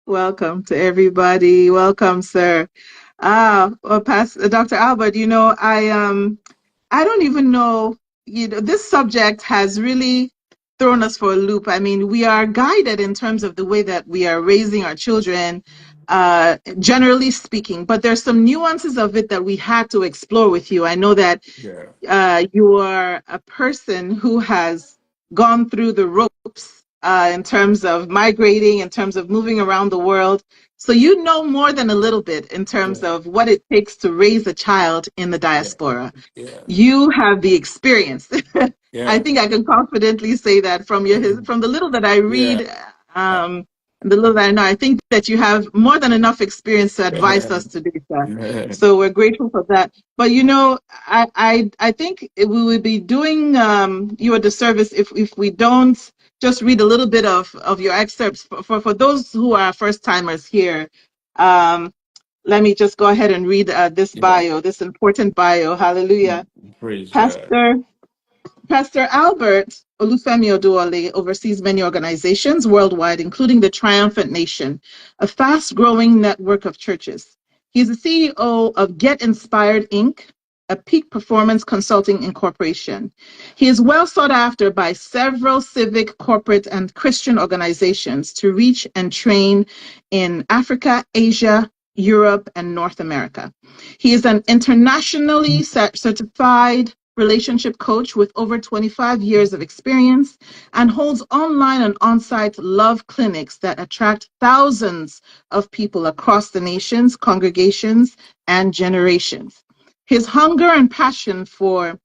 Welcome to everybody. Welcome, sir. Well, Pastor Dr. Albert, I don't even know, this subject has really thrown us for a loop. I mean, we are guided in terms of the way that we are raising our children, generally speaking, but there's some nuances of it that we had to explore with you. I know that Yeah, you are a person who has gone through the ropes in terms of migrating, in terms of moving around the world. So you know more than a little bit in terms yeah, of what it takes to raise a child in the yeah, diaspora. yeah, You have the experience. I yeah, think I can confidently say that from from the little that I yeah. read, the little that I know, I think that you have more than enough experience to advise us today, sir. So we're grateful for that. But I think we would be doing you a disservice if we don't just read a little bit of your excerpts for those who are first timers here. Um, Let me just go ahead and read this Yeah. bio, this important bio. Hallelujah. Praise God. Pastor Pastor Albert Olufemi Oduwole oversees many organizations worldwide, including the Triumphant Nation, a fast-growing network of churches. He's the CEO of Get Inspired Inc., a peak performance consulting incorporation. He is well sought after by several civic, corporate, and Christian organizations to reach and train in Africa, Asia, Europe, and North America. He is an internationally certified relationship coach with over 25 years of experience and holds online and on-site love clinics that attract thousands of people across the nations, congregations, and generations. His hunger and passion for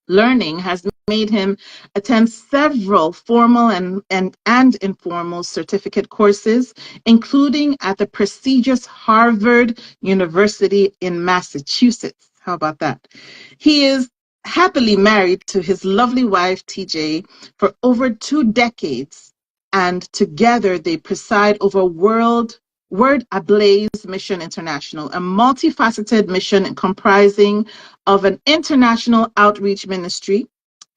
learning has made him attend several formal and informal certificate courses, including at the prestigious Harvard University in Massachusetts. How about that? He is happily married to his lovely wife, TJ, for over 2 decades, and together they preside over Word Ablaze Mission International, a multifaceted mission comprising of an international outreach ministry,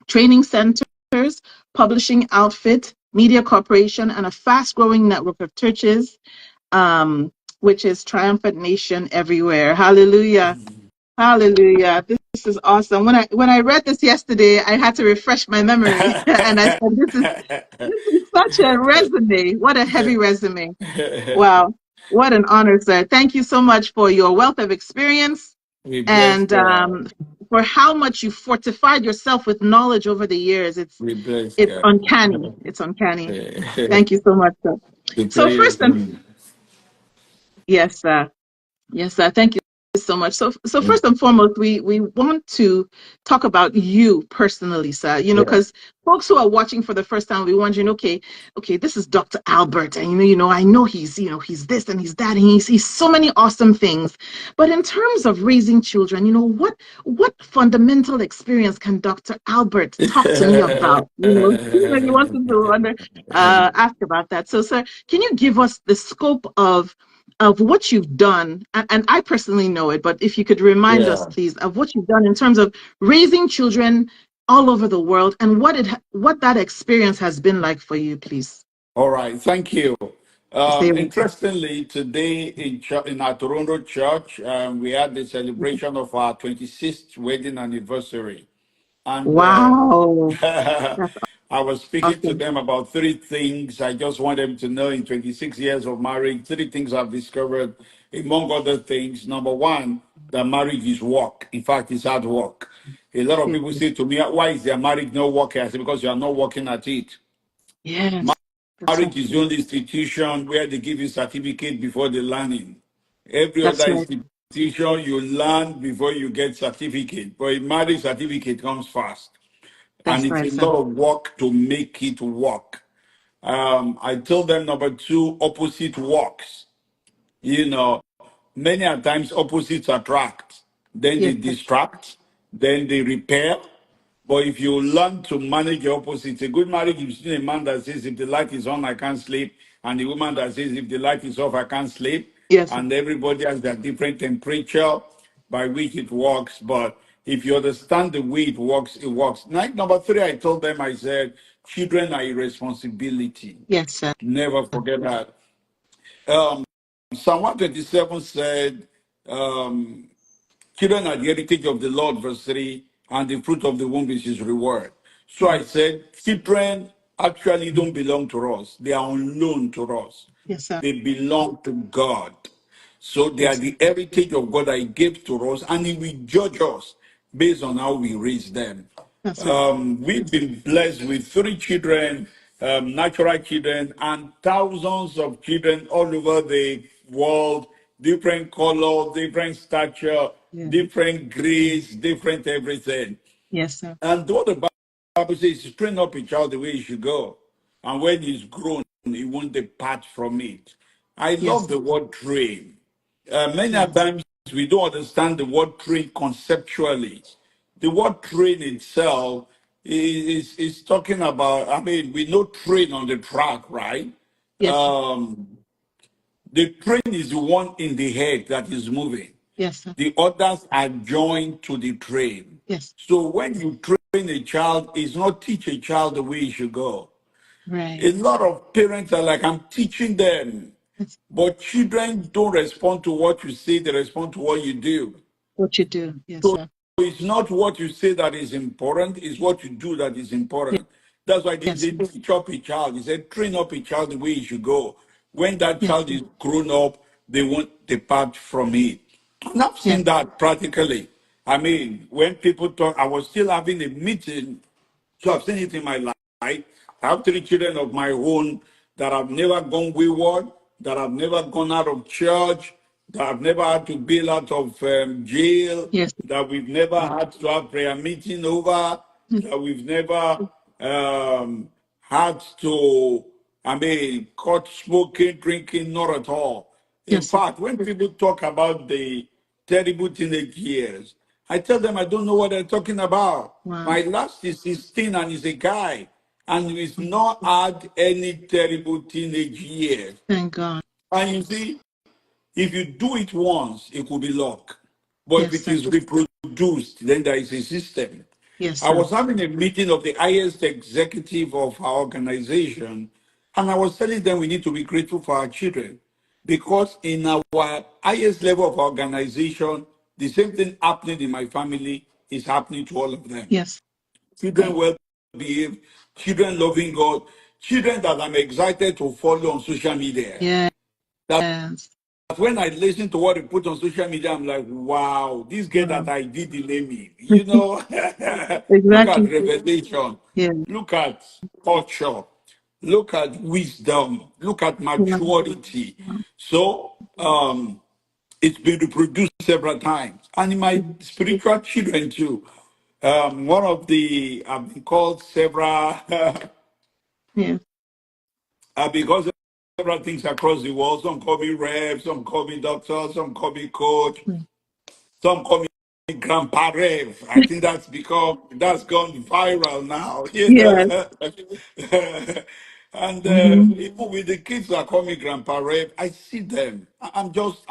training centers, publishing outfit, media corporation, and a fast-growing network of churches, which is Triumphant Nation everywhere. Hallelujah. Hallelujah. This is awesome. When I read this yesterday, I had to refresh my memory. And I said, this is such a resume. What a heavy resume. Wow. What an honor, sir. Thank you so much for your wealth of experience We bless and God. for how much you fortified yourself with knowledge over the years. It's We bless it's God. uncanny. It's uncanny. The Thank you so much, sir. So praise first and Him. yes, sir. Yes, sir. Thank you so much. So first and foremost, we want to talk about you personally, sir. Yeah. Because folks who are watching for the first time will be wondering, okay, this is Dr. Albert, and I know he's this and he's that, and he's so many awesome things. But in terms of raising children, what fundamental experience can Dr. Albert talk to me about? He wanted to ask about that. So, sir, can you give us the scope of what you've done, and I personally know it, but if you could remind us, Yeah. please, of what you've done in terms of raising children all over the world and what that experience has been like for you, please. All right. Thank you. Say Interestingly, today in our Toronto church, we had the celebration of our 26th wedding anniversary. And wow, that's I was speaking to awesome. them about three things. I just want them to know in 26 years of marriage, three things I've discovered, among other things. Number one, that marriage is work. In fact, it's hard work. A lot of Yes, people say to me, why is their marriage not working? I say, because you are not working at it. yes, that's right. Marriage is the only institution where they give you certificate before the learning. Every other That's right. institution, you learn before you get certificate. But a marriage certificate comes fast. And That's it's right, a sir. lot of work to make it work. I told them number two, opposite works. You know, many a times opposites attract, then they Yes, sir. distract, then they repair. But if you learn to manage your opposites, a good marriage is between a man that says, if the light is on, I can't sleep, and the woman that says, if the light is off, I can't sleep. Yes, sir. And everybody has their different temperature by which it works. But if you understand the way it works, it works. Night number three, I told them, I said, children are a responsibility. Yes, sir. Never forget that. Um, Psalm 127 said, um, children are the heritage of the Lord, verse 3, and the fruit of the womb is his reward. So I said, children actually don't belong to us. They are on loan to us. Yes, sir. They belong to God. So they are Yes. the heritage of God that he gave to us, and he will judge us based on how we raise them. That's right. We've been blessed with 3 children, natural children, and thousands of children all over the world, different color, different stature, Yeah. different grades, different everything. Yes, sir. And what the Bible says, train up a child the way he should go. And when he's grown, he won't depart from it. I Yes. love the word train. Many a Yes. times we don't understand the word train conceptually. The word train itself is talking about, I mean, we know train on the track, right? Yes, sir. The train is the one in the head that is moving. Yes, sir. The others are joined to the train. Yes. So when you train a child, it's not teach a child the way he should go. Right. A lot of parents are like, I'm teaching them. That's But children don't respond to what you say, they respond to what you do. what you do. Yes, So sir. it's not what you say that is important, it's what you do that is Ye- important. That's why Yes, they sir. teach up a child. He said, train up a child the way he should go. When that Yes, child sir. is grown up, they won't depart from it. And I've Yes. seen that practically. I mean, when people talk, I was still having a meeting, so I've seen it in my life. I have 3 children of my own that have never gone wayward, that have never gone out of church, that have never had to bail out of jail, Yes. that we've never had to have prayer meeting over, Yes. that we've never had to, I mean, caught smoking, drinking, not at all. In Yes, sir. fact, when people talk about the terrible teenage years, I tell them I don't know what they're talking about. Wow. My last is 16 and he's a guy, and he's not had any terrible teenage years. Thank God. And you see, if you do it once, it could be luck. But if Yes, it sir. is reproduced, then there is a system. Yes, I sir. was having a meeting of the highest executive of our organization, and I was telling them we need to be grateful for our children because in our highest level of organization, the same thing happening in my family is happening to all of them. Yes. Children well behaved, children loving God, children that I'm excited to follow on social media. Yes. That when I listen to what they put on social media, I'm like, wow, this girl Wow. that I did delay me. You know, look at Exactly. revelation, Yeah. look at culture, look at wisdom, look at Wow. maturity. So it's been reproduced several times. And in my spiritual children too. One of the I've been called several Yeah. because several things across the world. Some call me rep, some call me doctor, some call me coach, some call me Grandpa Rev. I think that's gone viral now, you know. Yes. And Hmm. even with the kids that call me Grandpa Rev, I see them. I'm just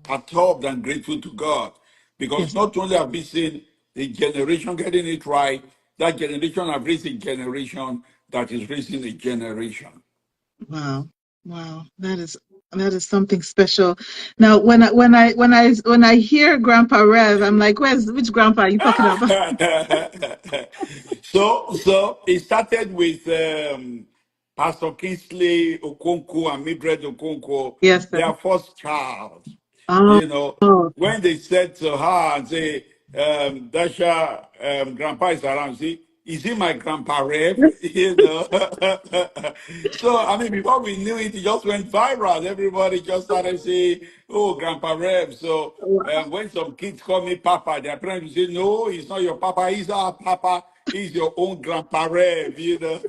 perturbed and grateful to God because Yes. not only have we seen the generation getting it right, that generation have raised a generation that is raising a generation. Wow. Wow. That is something special. Now, when I hear Grandpa Rev, I'm like, which grandpa are you talking about? So it started with Pastor Kingsley Okonkwo and Mildred Okonkwo, Yes, sir. their first child. Oh, You know, oh, when they said to her and say, Dasha, grandpa is around, see, is he my grandpa rep? You know. So I mean, before we knew it, it just went viral. Everybody just started saying, oh, grandpa rep. So wow. when some kids call me papa, their parents will say, no, he's not your papa, he's our papa. He's your own grandpa Rev, you know.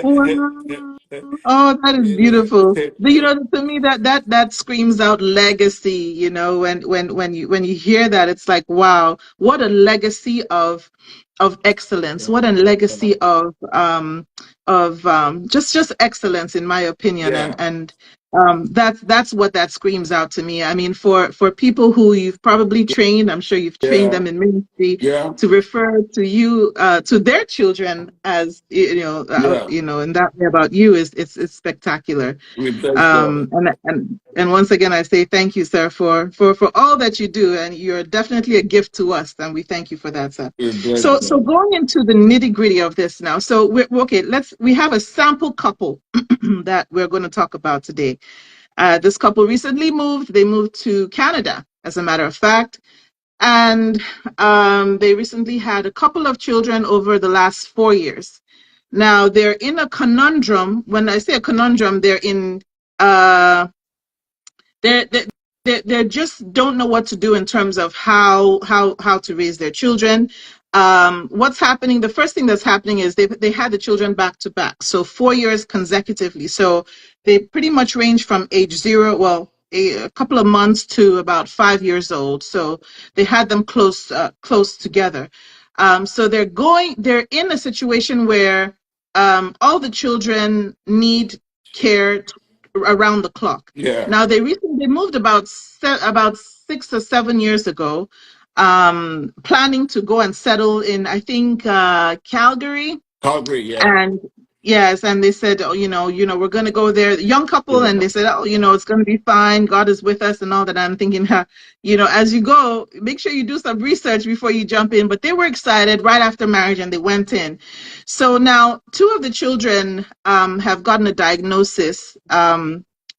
Wow. Oh, that is You know. beautiful. To me that screams out legacy, when you hear that, it's like, wow, what a legacy of excellence, what a legacy of just excellence, in my opinion. Yeah. And That's what that screams out to me. I mean, for people who you've probably trained, I'm sure you've trained Yeah, them in ministry yeah, to refer to you to their children as yeah. in that way about you is it's spectacular. We bless God. And once again, I say thank you, sir, for all that you do, and you're definitely a gift to us, and we thank you for that, sir. We bless So God. going into the nitty gritty of this now. So we're okay. We have a sample couple that we're going to talk about today. This couple recently moved. They moved to Canada, as a matter of fact, and they recently had a couple of children over the last 4 years. Now they're in a conundrum. When I say a conundrum, they're in uh, they just don't know what to do in terms of how to raise their children. What's happening? The first thing that's happening is they had the children back to back, so 4 years consecutively. So they pretty much range from age zero, well, a couple of months to about 5 years old. So they had them close together. So they're in a situation where all the children need care around the clock. Yeah. Now they recently moved about 6 or 7 years ago, planning to go and settle in, I think, Calgary. Calgary, yeah. And yes, and they said, oh, we're going to go there. Young couple, Yeah. and they said, oh, it's going to be fine. God is with us, and all that. I'm thinking, as you go, make sure you do some research before you jump in. But they were excited right after marriage, and they went in. So now, two of the children have gotten a diagnosis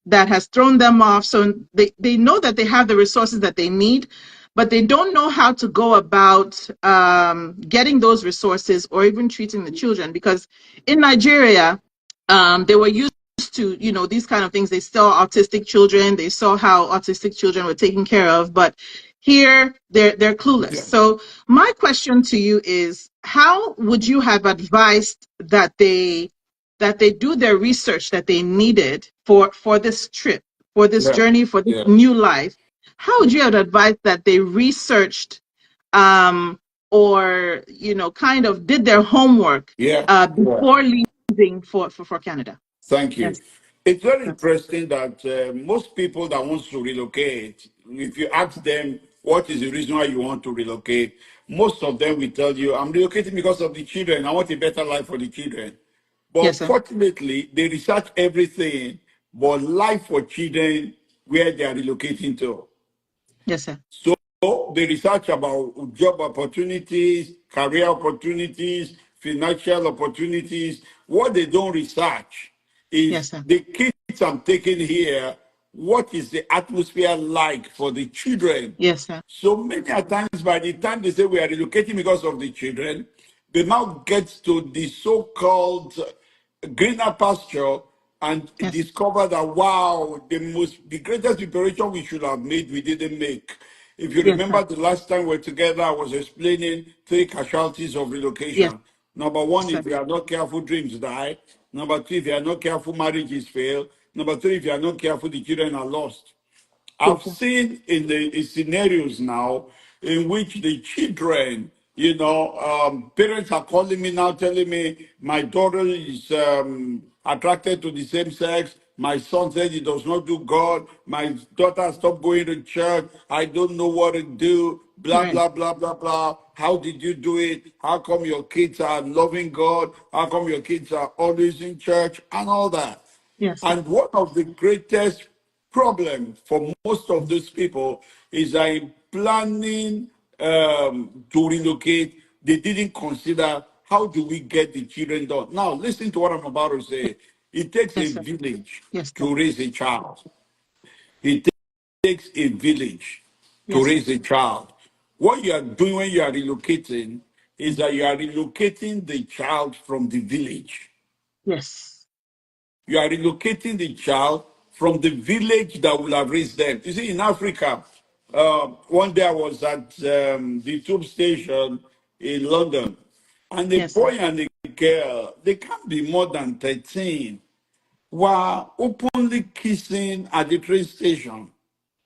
that has thrown them off. So they know that they have the resources that they need, but they don't know how to go about getting those resources or even treating the children, because in Nigeria, they were used to, these kind of things. They saw autistic children. They saw how autistic children were taken care of. But here, they're clueless. Yeah. So my question to you is, how would you have advised that they do their research that they needed for this trip, for this Yeah. journey, for this Yeah. new life? How would you have advised that they researched or kind of did their homework Yeah. Yeah. before leaving for Canada? Thank you. Yes. It's very interesting that most people that wants to relocate, if you ask them what is the reason why you want to relocate, most of them will tell you, I'm relocating because of the children. I want a better life for the children. But Yes, sir. fortunately, they research everything but life for children where they are relocating to. Yes, sir. So they research about job opportunities, career opportunities, financial opportunities. What they don't research Yes, is sir. the kids I'm taking here, what is the atmosphere like for the children? Yes, sir. So many a times by the time they say we are relocating because of the children, they now get to the so-called greener pasture and Yes. discover that wow, the greatest preparation we should have made, we didn't make. If you Yes, sir. remember the last time we were together, I was explaining three casualties of Yes, relocation. Number one, sir. if you are not careful, dreams die. Number two, if you are not careful, marriages fail. Number three, if you are not careful, the children are lost. True, I've sir. seen in the scenarios now in which the children, parents are calling me now, telling me my daughter is attracted to the same sex. My son said he does not do God. My daughter stopped going to church. I don't know what to do. Blah, Right. blah, blah, blah, blah. How did you do it? How come your kids are loving God? How come your kids are always in church? And all that. Yes, sir. And one of the greatest problem for most of those people is that in planning to relocate, they didn't consider how do we get the children done. Now, listen to what I'm about to say. It takes a Yes, sir. village Yes, sir. to raise a child. It takes a village to Yes, sir. raise a child. What you are doing when you are relocating is that you are relocating the child from the village. Yes. You are relocating the child from the village that will have raised them. You see, in Africa, one day I was at the tube station in London, and a Yes, sir. boy and a girl, they can't be more than 13, were openly kissing at the train station.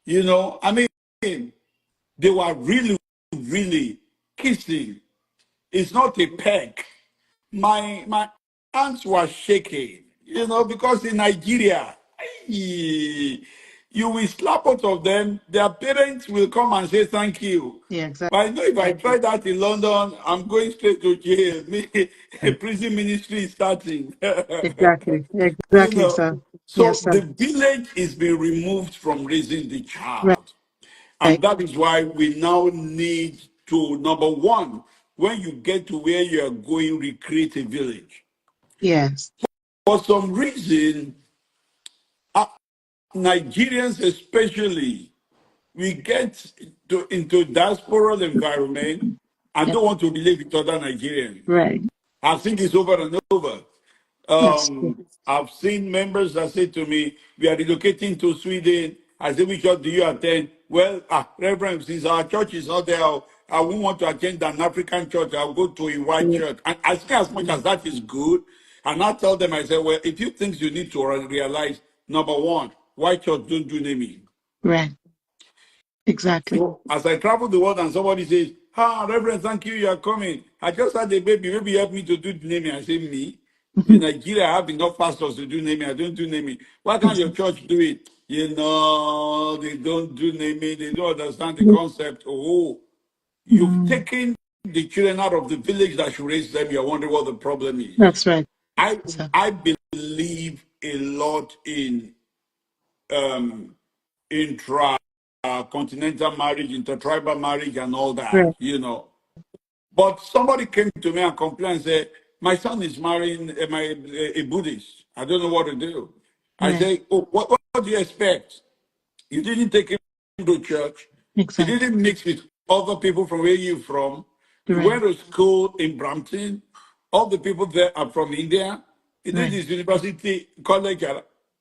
I mean, they were really, really kissing. It's not a peck. My hands were shaking, because in Nigeria, you will slap out of them. Their parents will come and say thank you. Yeah, But exactly. I know if I try that in London, I'm going straight to jail. A prison ministry is starting. Exactly. You Exactly, know, sir. Yes, so sir. the village is being removed from raising the Right. child. And that is why we now need to, number one, when you get to where you are going, recreate a village. Yes. For some reason, uh, Nigerians especially, we get into diaspora environment and Yeah. don't want to relate with other Nigerians. Right. I've seen this over and over. That's true. I've seen members that say to me, we are relocating to Sweden. I say, which church do you attend? Well, Reverend, since our church is not there, I won't want to attend an African church. I'll go to a white Yeah. church. And I say, as much as that is good, and I tell them, I say, well, a few things you need to realize. Number one, white church don't do naming. Right. Exactly. So as I travel the world and somebody says, Reverend, thank you, you are coming. I just had a baby, maybe help me to do the naming. I say, me? In Mhm. Nigeria, I have enough pastors to do naming. I don't do naming. Why can't your Exactly. church do it? You know, they don't do naming. They don't understand the concept. Oh, you've Mm. taken the children out of the village that should raise them. You're wondering what the problem is. That's right, I sir. I believe a lot um, intra continental marriage, intertribal marriage, and all that, Right. you know. But somebody came to me and complained and said, my son is marrying a Buddhist. I don't know what to do. I Right. say, oh, what do you expect? You didn't take him to church. He Exactly. didn't mix with other people from where you're from. You Right. went to school in Brampton. All the people there are from India. He did Right. his university college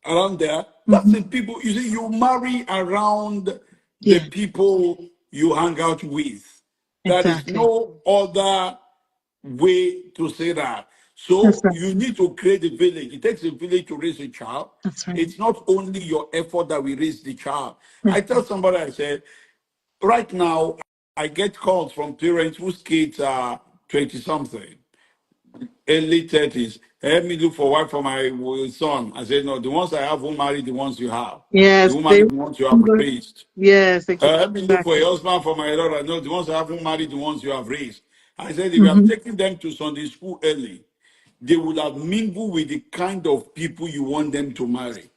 around there. That's Mm-hmm. the people, you see, you marry around the Yeah. people you hang out with. There is Exactly. no other way to say that. That's So right. you need to create a village. It takes a village to raise a child. That's right. It's not only your effort that will raise the child. Right. I tell somebody, I said, right now, I get calls from parents whose kids are 20 something, early 30s. Help me look for wife for my son. I said, no, the ones I have won't marry the ones you have. They Yes. won't They. marry the ones you have raised. Yes. Help me look for Exactly. a husband for my daughter. No, the ones I haven't married, the ones you have raised. I said, if you have Mm-hmm. taken them to Sunday school early, they would have mingled with the kind of people you want them to marry.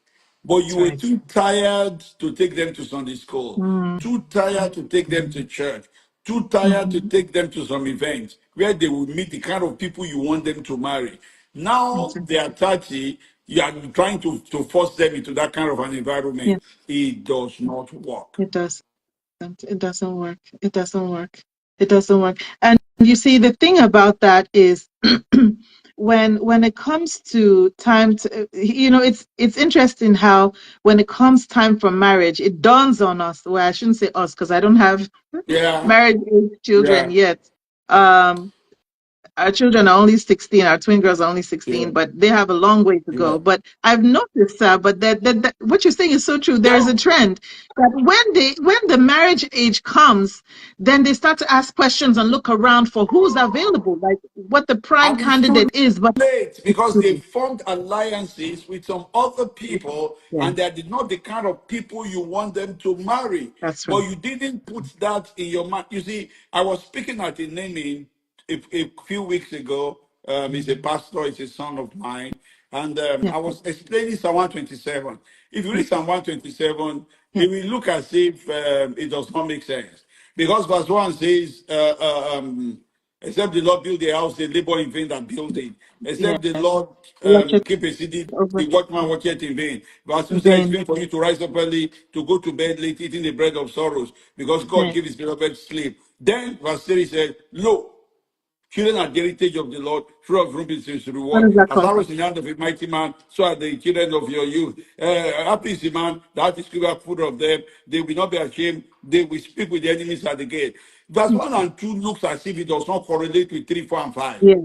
But That's you were right. too tired to take them to Sunday school, too tired to take them to church, too tired to Mm-hmm. take them to some events where they would meet the kind of people you want them to marry. Now Exactly. they are 30, you are trying to force them into that kind of an environment. Yeah. It does not work. It does. It doesn't work. It doesn't work. It doesn't work. And you see, the thing about that is when it comes to time to, it's interesting how when it comes time for marriage, it dawns on us. Well, I shouldn't say us because I don't have Yeah, married children yeah, yet. Um, our children are only 16. Our twin girls are only yeah, 16, but they have a long way to yeah. go. But I've noticed, but that what you're saying is so true. There is Yeah, a trend that when the marriage age comes, then they start to ask questions and look around for who's available, like what the prime and it's too candidate is. But late it's because too they late. formed alliances with some other people Yeah, and they are not the kind of people you want them to marry. that's But right. you didn't put that in your mind. You see, I was speaking at a naming a few weeks ago. He's a pastor, he's a son of mine. And Yeah, I was explaining Psalm 127. If you yeah, read Psalm 127, yeah, it will look as if it does not make sense. Because verse 1 says, except the Lord build a house, they labor in vain that build it. yeah. Except the Lord Watch it keep a city, over the watchman watcheth in vain. Verse 2 in says it's vain. vain for you to rise up early, to go to bed late, eating the bread of sorrows, because God Right. gave his beloved sleep. Then verse 3 said, lo, children are the heritage of the Lord, full of room is his What reward. does that As cost? arrows in the hand of a mighty man, so are the children of your youth. Happy is the man that is given food of them. They will not be ashamed. They will speak with the enemies at the gate. Verse 1 and 2 looks as if it does not correlate with 3, 4, and 5. Yeah,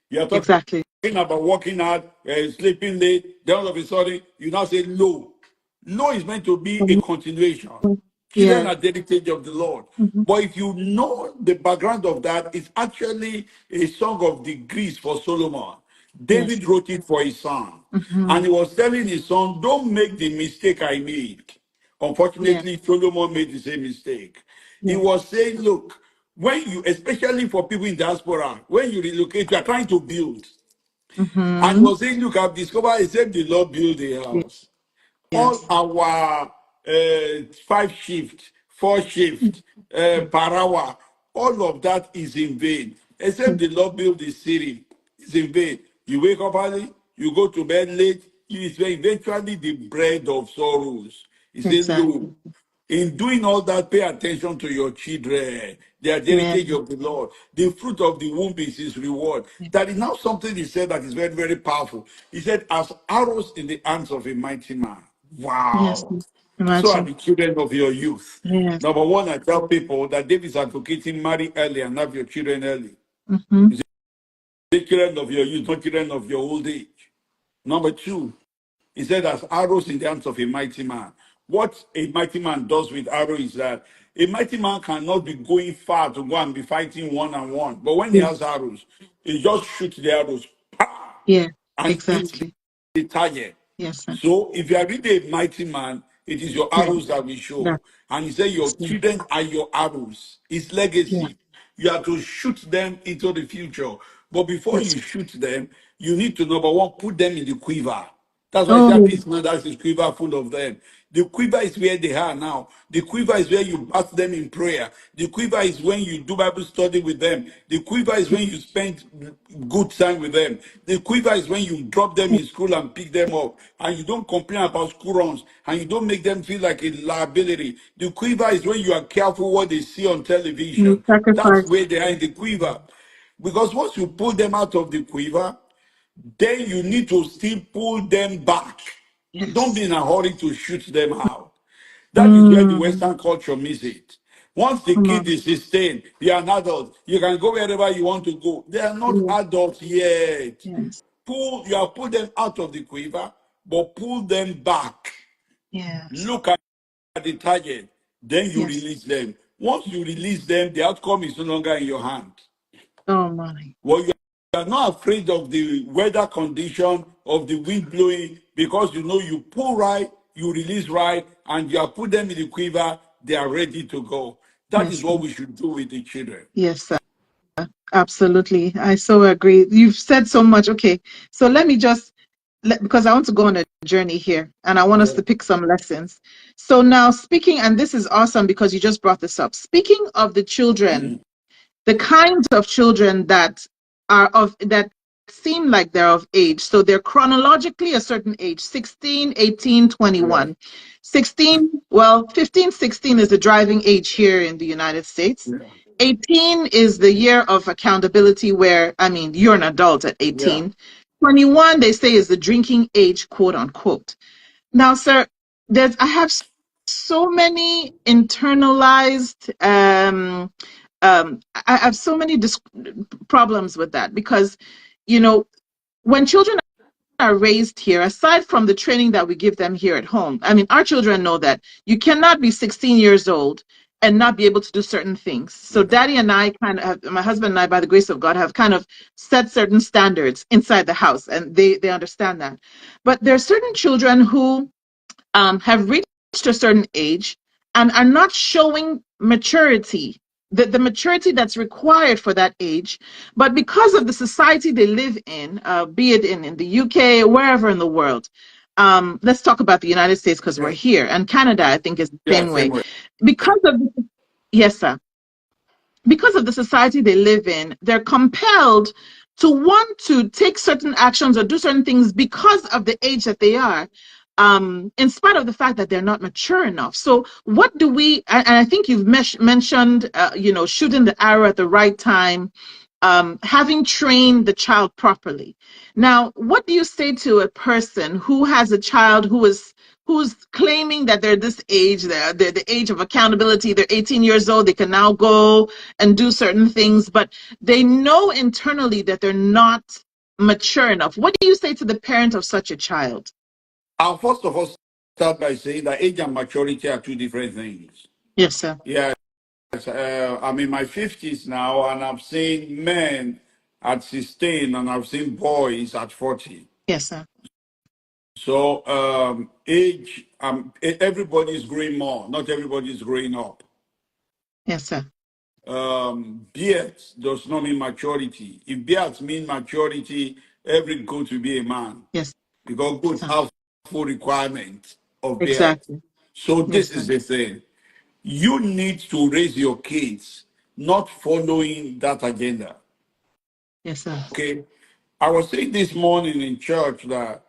You're talking exactly. about working hard, sleeping late, then all of a sudden you now say low. Low is meant to be a continuation. Children Yeah. are the heritage of the Lord. Mhm. But if you know the background of that, it's actually a song of degrees for Solomon. Yes. David wrote it for his son. And he was telling his son, don't make the mistake I made. Yeah. Unfortunately, Solomon made the same mistake. He Yeah. was saying, look, when you, especially for people in diaspora, when you relocate, you are trying to build. And he Mm-hmm. was saying, look, I've discovered except the Lord build a house. All Yes. our 5 shift, 4 shift, per hour, all of that is in vain. Except the Lord build the city, it's in vain. You wake up early, you go to bed late, you is eventually the bread of sorrows. He said, Exactly. look, in doing all that, pay attention to your children. They are the Yeah. heritage of the Lord. The fruit of the womb is his reward. That is now something he said that is very, very powerful. He said, as arrows in the hands of a mighty man. Yes. Wow. So are Imagine. the children of your youth. Yes. Number one, I tell people that David is advocating marry early and have your children early. Mm-hmm. The children of your youth, not children of your old age. Number two, he said, as arrows in the hands of a mighty man. What a mighty man does with arrow is that a mighty man cannot be going far to go and be fighting one on one. But when he Yeah. has arrows, he just shoots the arrows, pa, Yeah. and hits Exactly. the target. Yes, sir. So if you are really a mighty man, it is your Yeah. arrows that will show. That's And he said, your it. children are your arrows. It's Yeah. legacy. You have to shoot them into the future. But before That's you shoot them, you need to, number one, put them in the quiver. That's why oh peace man, that's his quiver full of them. The quiver is where they are now. The quiver is where you bath them in prayer. The quiver is when you do Bible study with them. The quiver is when you spend good time with them. The quiver is when you drop them in school and pick them up. And you don't complain about school runs. And you don't make them feel like a liability. The quiver is when you are careful what they see on you television. That's sacrifice. where they are in the quiver. Because once you pull them out of the quiver, then you need to still pull them back. Don't Yes. be in a hurry to shoot them out. That is where the Mm. Western culture miss it. Once the Come kid on. is 16, you are an adult. You can go wherever you want to go. They are not Yeah. adults yet. Yes. You have put them out of the quiver, but pull them back. Yes. Look at the target. Then you Yes. release them. Once you release them, the outcome is no longer in your hand. Oh my. Well, you are not afraid of the weather condition, of the wind blowing, because you know you pull right, you release right, and you have put them in the quiver, they are ready to go. That is Yes. what we should do with the children. Yes, sir. Absolutely. I so agree. You've said so much. Okay. So let me just because I want to go on a journey here and I want us Yeah. to pick some lessons. So now speaking, and this is awesome because you just brought this up. Speaking of the children, Mm. the kinds of children that are of that seem like they're of age, so they're chronologically a certain age, 16, 18, Yeah. 21. 16, well, 15, 16 is the driving age here in the United States. Yeah. 18 is the year of accountability where, I mean, you're an adult at Yeah. 18. 21, they say, is the drinking age, quote unquote. Now, sir, I have so many internalized I have so many problems with that because, you know, when children are raised here, aside from the training that we give them here at home, I mean, our children know that you cannot be 16 years old and not be able to do certain things. So, Yeah. Daddy and I my husband and I, by the grace of God, have kind of set certain standards inside the house, and they understand that. But there are certain children who have reached a certain age and are not showing maturity, the maturity that's required for that age. But because of the society they live in, be it in the UK, wherever in the world, let's talk about the United States because we're Yeah. here, and Canada, I think, is the Yeah. same Same way. way. Because of, yes, sir, because of the society they live in, they're compelled to want to take certain actions or do certain things because of the age that they are, in spite of the fact that they're not mature enough. So, what do we? And I think you've mentioned, shooting the arrow at the right time, having trained the child properly. Now, what do you say to a person who has a child who's claiming that they're this age, they're the age of accountability, they're 18 years old, they can now go and do certain things, but they know internally that they're not mature enough? What do you say to the parent of such a child? I'll first of all start by saying that age and maturity are two different things. Yes, sir. Yeah. I'm in my 50s now, and I've seen men. at 16, and I've seen boys at 40. Yes, sir. So age, everybody is growing more. Not everybody is growing up. Yes, sir. Beard does not mean maturity. If beards mean maturity, every goat will be a man. Yes, Because goats sir. have full requirement of beard. Exactly. So Yes, this sir. is the thing. You need to raise your kids, not following that agenda. Yes, sir. Okay. I was saying this morning in church that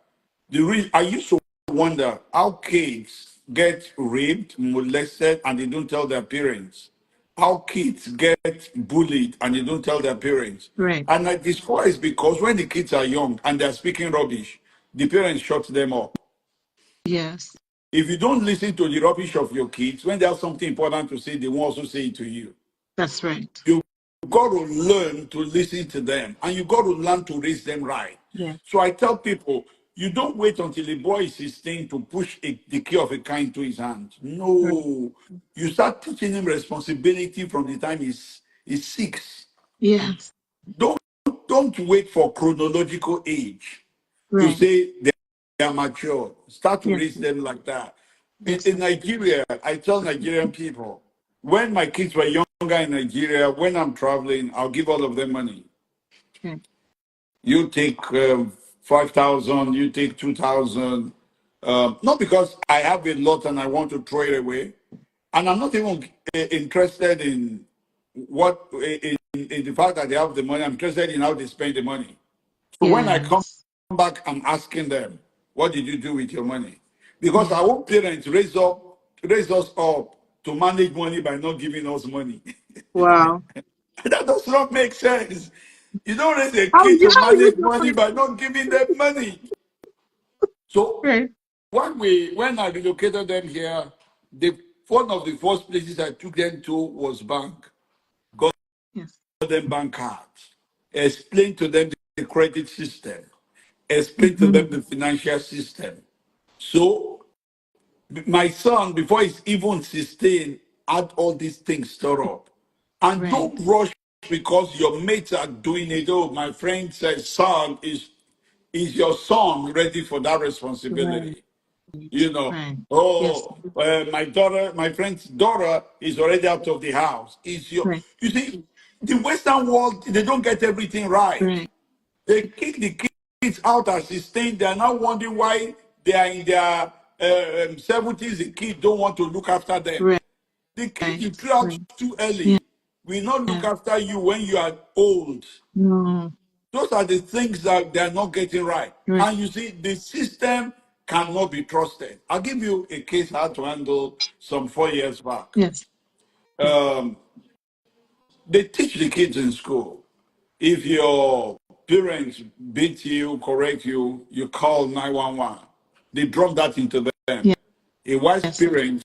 I used to wonder how kids get raped, molested, and they don't tell their parents. How kids get bullied and they don't tell their parents. Right. And I discover it's because when the kids are young and they're speaking rubbish, the parents shut them up. Yes. If you don't listen to the rubbish of your kids, when they have something important to say, they will also say it to you. That's right. You got to learn to listen to them, and you got to learn to raise them right. Yeah. So I tell people, you don't wait until a boy is 16 to push the key of a car into his hand. Right. No, you start teaching him responsibility from the time he's 6. Yes. Don't don't wait for chronological age to Right. say they are mature. Start to Yes, raise sir. them like that. Yes, In sir. Nigeria, I tell Nigerian people, when my kids were younger in Nigeria, when I'm traveling, I'll give all of them money. Okay. You take 5,000, you take 2,000. Not because I have a lot and I want to throw it away. And I'm not even interested in in the fact that they have the money. I'm interested in how they spend the money. So when I come Yes. back, I'm asking them, what did you do with your money? Because Yeah. our own parents raised us up to manage money by not giving us money. Wow. That does not make sense. You don't raise a How kid you to how you manage do money it? by not giving them money. So Right. when I relocated them here, one of the first places I took them to was bank. Got Yes. them bank cards. Explain to them the credit system. Explain to them Mm-hmm. the financial system. So my son, before he's even 16, had all these things stored up. And Right. don't rush because your mates are doing it. Oh, my friend says, son, is your son ready for that Right. responsibility? You know, Right. Yes. oh, my friend's daughter is already out of the house. Right. You see, the Western world, they don't get everything right. Right. They kick the kids out at 16. They're now wondering why they are in their 70s. The kids don't want to look after them. Right. The kids you Right. threw out Right. too Yeah. early will not look Yeah. after you when you are old. No. Those are the things that they're not getting right. Right. And you see, the system cannot be trusted. I'll give you a case I had to handle some 4 years back. Yes. Um, they teach the kids in school. If your parents beat you, correct you, you call 911. They drop that into them. Yeah. A wise Yes, sir. parent,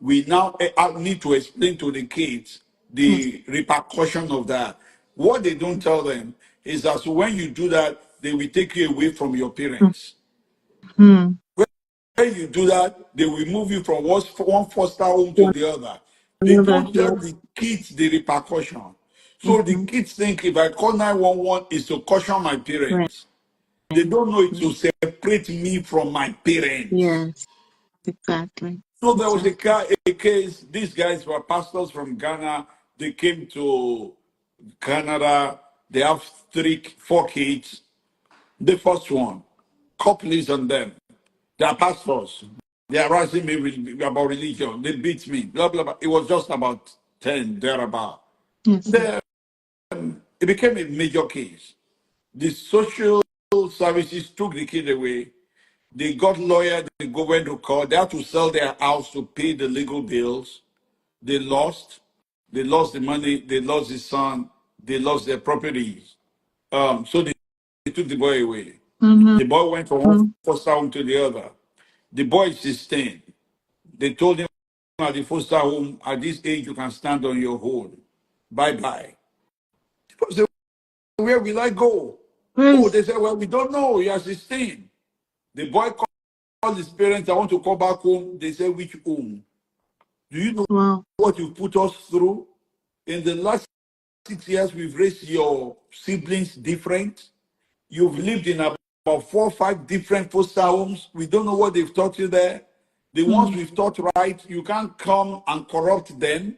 we now need to explain to the kids Yes. the repercussion of that. What they don't tell them is that when you do that, they will take you away from your parents. Mm-hmm. When you do that, they will move you from one foster home to Yeah. the other. They Another. don't tell Yes. the kids the repercussion. So the Mm-hmm. kids think if I call 911 is to caution my Right. parents. They don't know it's to Right. separate me from my parents. Yes. Exactly. So there was Exactly. a case, these guys were pastors from Ghana. They came to Canada. They have 4 kids. The first one, couple is on them. They are pastors. They are asking me about religion. They beat me. Blah, blah, blah. It was just about 10, thereabout. Yes, sir. Then it became a major case. The social services took the kid away. They got lawyers, they go went to court. They had to sell their house to pay the legal bills. They lost. They lost the money. They lost his son. They lost their properties. So they took the boy away. Mm-hmm. The boy went from one foster home to the other. The boy is 16. They told him at the foster home, at this age, you can stand on your own. Bye bye. The boy said, where will I go? Oh, Yes. they said, well, we don't know. He has 16. The boy called his parents. I want to come back home. They said, which home? Do you know Wow. what you put us through? In the last 6 years, we've raised your siblings different. You've lived in about 4 or 5 different foster homes. We don't know what they've taught you there. The ones we've taught right, you can't come and corrupt them.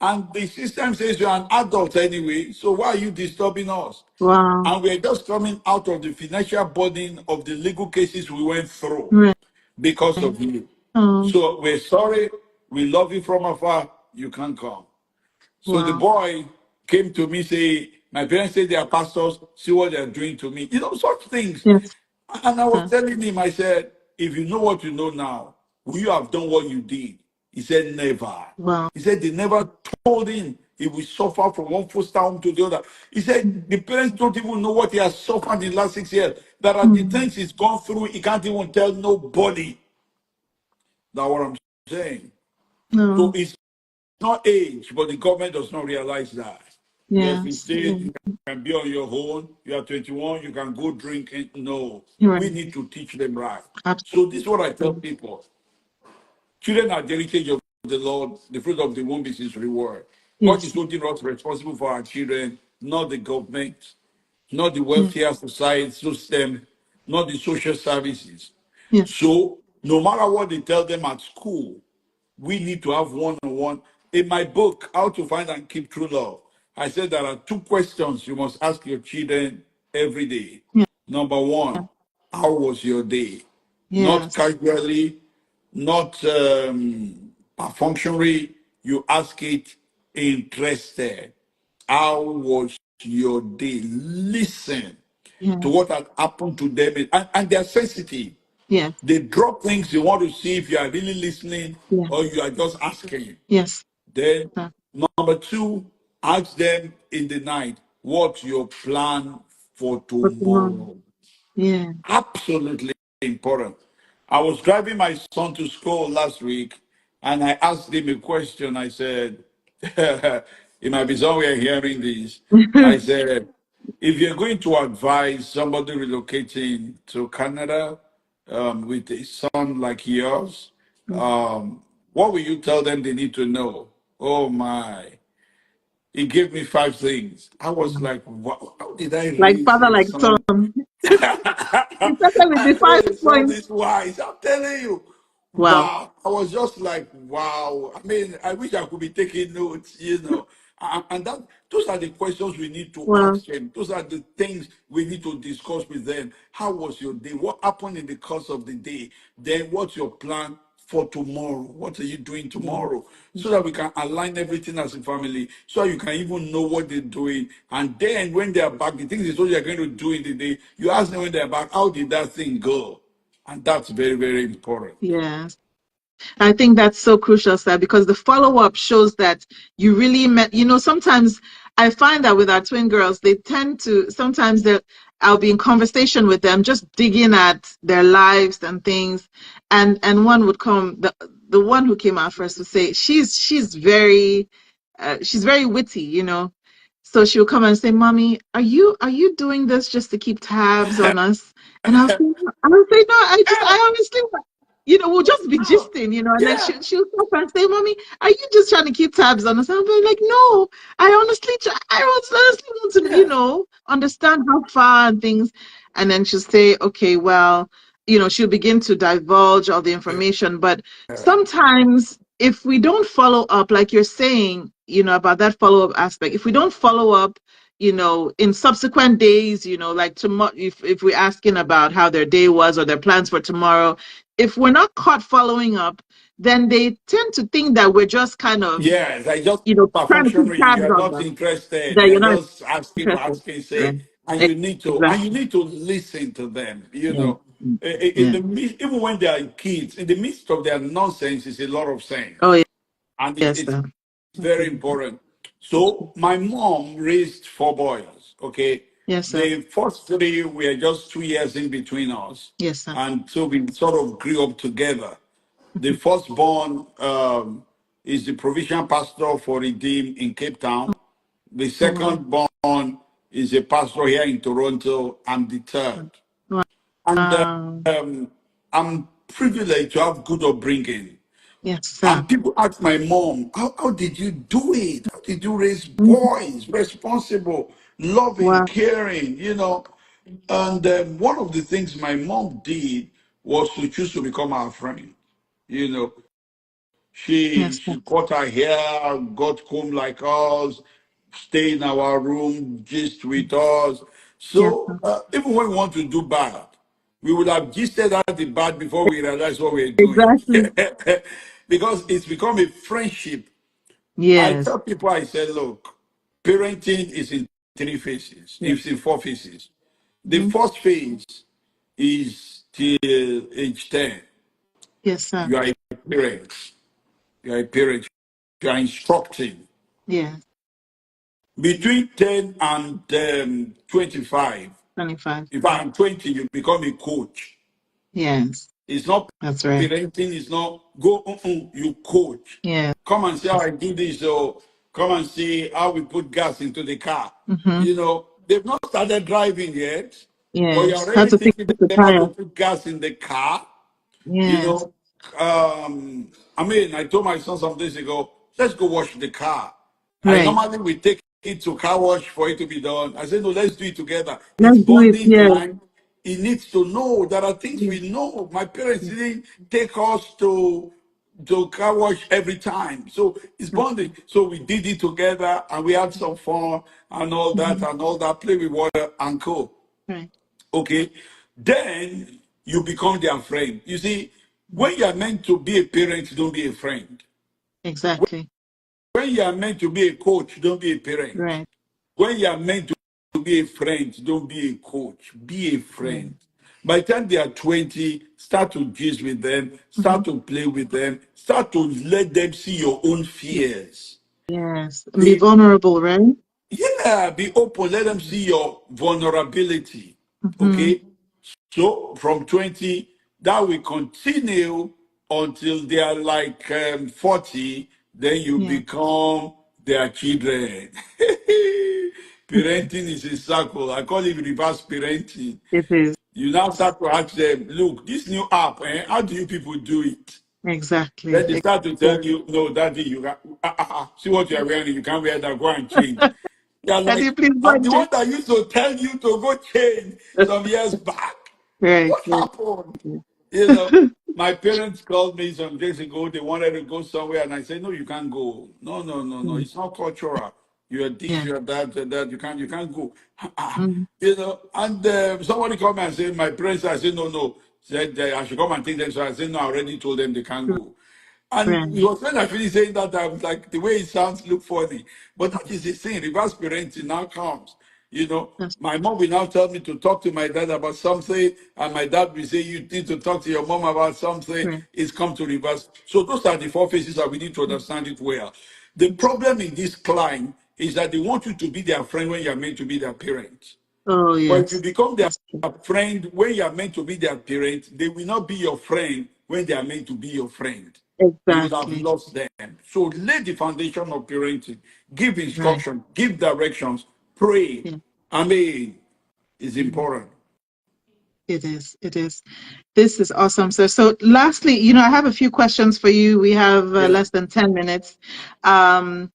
And the system says you're an adult anyway, so why are you disturbing us? Wow. And we're just coming out of the financial burden of the legal cases we went through Right. because of you. Oh, So we're sorry. We love you from afar. You can't come. So the wow. boy came to me, say, my parents say they are pastors, see what they're doing to me. You know, such things. Yes. And I was telling him, I said, if you know what you know now, will you have done what you did? He said, never. Wow. He said, they never told him he will suffer from one foster home to the other. He said, the parents don't even know what he has suffered in the last 6 years. That are the things he's gone through, he can't even tell nobody. That's what I'm saying. So No. it's not age, but the government does not realize that. Yes, we Yes. say you can be on your own. You are 21, you can go drinking. No, Right. we need to teach them right. Absolutely. So this is what I tell people. Children are the heritage of the Lord. The fruit of the womb is his reward. God is Yes. holding us responsible for our children, not the government, not the Yes. welfare society system, not the social services. Yes. So no matter what they tell them at school, we need to have one-on-one. In my book, How to Find and Keep True Love, I said there are 2 questions you must ask your children every day. Yes. Number one, how was your day? Not Yes. casually, not functionally. You ask it interested. How was your day? Listen to Yes. what had happened to them. And they're sensitive. Yes. They drop things, they want to see if you are really listening Yes. or you are just asking. Yes. Then, Sir. number two, ask them in the night, what's your plan for For tomorrow. tomorrow? Yeah. Absolutely important. I was driving my son to school last week and I asked him a question. I said, it might be somewhere hearing this. I said, if you're going to advise somebody relocating to Canada with a son like yours, what will you tell them they need to know? Oh my. He gave me 5 things. I was like, wow, how did I Like raise father, a like son. son? He started with the I five really saw points. this wise. I'm telling you. Wow. Wow. I was just like, wow. I mean, I wish I could be taking notes, you know. And that those are the questions we need to Wow. ask them. Those are the things we need to discuss with them. How was your day? What happened in the course of the day? Then what's your plan for tomorrow? What are you doing tomorrow? So that we can align everything as a family, so you can even know what they're doing. And then when they're back, the things what you're going to do in the day, you ask them when they're back, how did that thing go? And that's very, very important. Yes. I think that's so crucial, sir, because the follow-up shows that you really met, sometimes I find that with our twin girls, they tend to, sometimes I'll be in conversation with them, just digging at their lives and things. And one would come, the one who came out first would say, she's very witty. So she'll come and say, Mommy, are you doing this just to keep tabs on us? And I'll say, no, I honestly, we'll just be Oh, gisting, and then yeah. she'll stop and say, Mommy, are you just trying to keep tabs on us? I'll be like, no, I honestly want to, Yeah. understand how far and things. And then she'll say, okay, well, she'll begin to divulge all the information. But sometimes if we don't follow up, like you're saying, about that follow-up aspect, if we don't follow up, in subsequent days, like tomorrow, if we're asking about how their day was or their plans for tomorrow, if we're not caught following up, then they tend to think that we're just kind of, Yes, I just trying to keep functionary. tabs You are on not them, interested. that You you're are not just asking for interested. asking Right. sake, and you Exactly. need to listen to them. You Yeah. know, in Yeah. the midst, even when they are kids, in the midst of their nonsense, is a lot of Oh, sense, yeah. and Yes, it's sir. very important. So my mom raised 4 boys. Okay, Yes, sir. the first three were just 2 years in between us, Yes, sir. and so we sort of grew up together. The firstborn is the provincial pastor for Redeem in Cape Town. The Oh, wow. second born is a pastor here in Toronto. I'm the third. And Wow. I'm privileged to have good upbringing. Yes, sir. And people ask my mom, how did you do it? How did you raise Mhm. boys, responsible, loving, Wow. caring, And one of the things my mom did was to choose to become our friend. You know, she Yes, sir. she cut her hair, got comb like us, stay in our room, gist with us. Yes, So sir. even when we want to do bad, we would have gisted at the bad before we realize what we're doing. Exactly. Because it's become a friendship. I Yes. tell people, I say, look, parenting is in three phases, Yes. it's in four phases. The Mhm. first phase is till age 10. Yes, sir. You are a parent. You are a parent. You are instructing. Yes. Between 10 and 25, 25. if Yeah. I'm 20, you become a coach. Yes. It's not That's right. parenting, it's not go, you coach. Yes. Come and see how I do this, or come and see how we put gas into the car. Mm-hmm. They've not started driving yet, but you're Yes. How already to fix teaching the them how to tire. put gas in the car. You Yes. know, I told my son some days ago, let's go wash the car. I Right. normally we take it to car wash for it to be done. I said, no, let's do it together. It's Let's do it. bonding Yes. time. He needs to know there are things Yes. we know. My parents didn't take us to car wash every time. So it's bonding. So we did it together and we had some fun Mm-hmm. and all that, play with water and cool. Right. Okay, then you become their friend. You see, when you are meant to be a parent, don't be a friend. Exactly. When you are meant to be a coach, don't be a parent. Right. When you are meant to be a friend, don't be a coach. Be a Right. friend. By the time they are 20, start to gist with them, Mm-hmm. start to play with them, start to let them see your own Yes. fears. Yes. And be Be, vulnerable, right? yeah, be open. Let them see your vulnerability. Mm-hmm. Okay? So from 20, that will continue until they are like 40, then you Yeah. become their children. Parenting is a circle. I call it reverse parenting. It is. You now start to ask them, look, this new app, how do you people do it? Exactly. Then they start to tell you, no, daddy, you got, see what you are wearing, you can't wear that, go and change. They're Can like, you please go I'm and the check? one that used to tell you to go change some years back. Right. What Right. happened? Yeah. My parents called me some days ago. They wanted to go somewhere, and I said, "No, you can't go. No, no, no, no. Mm. It's not cultural. You're this, Yeah. you're that, you're that. You can't go." Mm. And somebody called me and said, "My parents." I said, "No, no." Said I should come and take them. So I said, "No, I already told them they can't go." And Right. it was when I finished saying that, I was like, the way it sounds look funny. But that is the thing. Reverse parenting now comes. That's My mom will now tell me to talk to my dad about something, and my dad will say, you need to talk to your mom about something. right. It's come to reverse. So those are the four phases that we need to understand it well. The problem in this climb is that they want you to be their friend when you're meant to be their parent. Oh But if you yes. become their That's true. friend when you are meant to be their parent, they will not be your friend when they are meant to be your friend. You will have Exactly. lost them. So lay the foundation of parenting. Give Right. instruction, give directions, pray. Yeah. I mean, it's Mm. important. It is. It is. This is awesome, sir. So, lastly, I have a few questions for you. We have Yeah, less than 10 minutes. Lastly,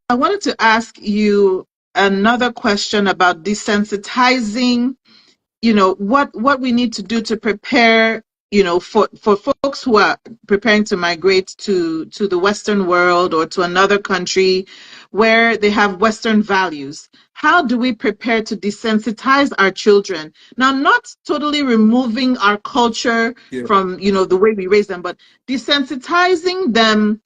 I wanted to ask you another question about desensitizing, what we need to do to prepare, for folks who are preparing to migrate to the Western world or to another country where they have Western values. How do we prepare to desensitize our children? Now, not totally removing our culture yeah, from, the way we raise them, but desensitizing them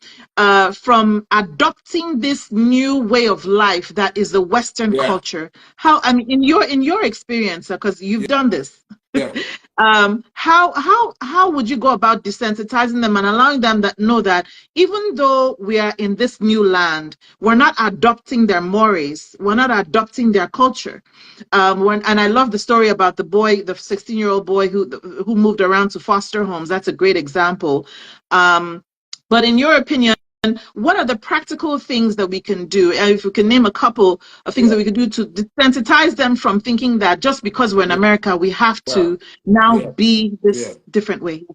from adopting this new way of life that is the Western yeah, culture. How, I mean, in your experience, because you've done this, yeah, how would you go about desensitizing them and allowing them that know that even though we are in this new land, we're not adopting their mores, we're not adopting their culture. And I love the story about the boy, the 16-year-old boy who moved around to foster homes. That's a great example. But in your opinion, what are the practical things that we can do? And if we can name a couple of things yeah, that we can do to desensitize them from thinking that just because we're in yeah, America, we have yeah, to now yeah, be yeah. this different way.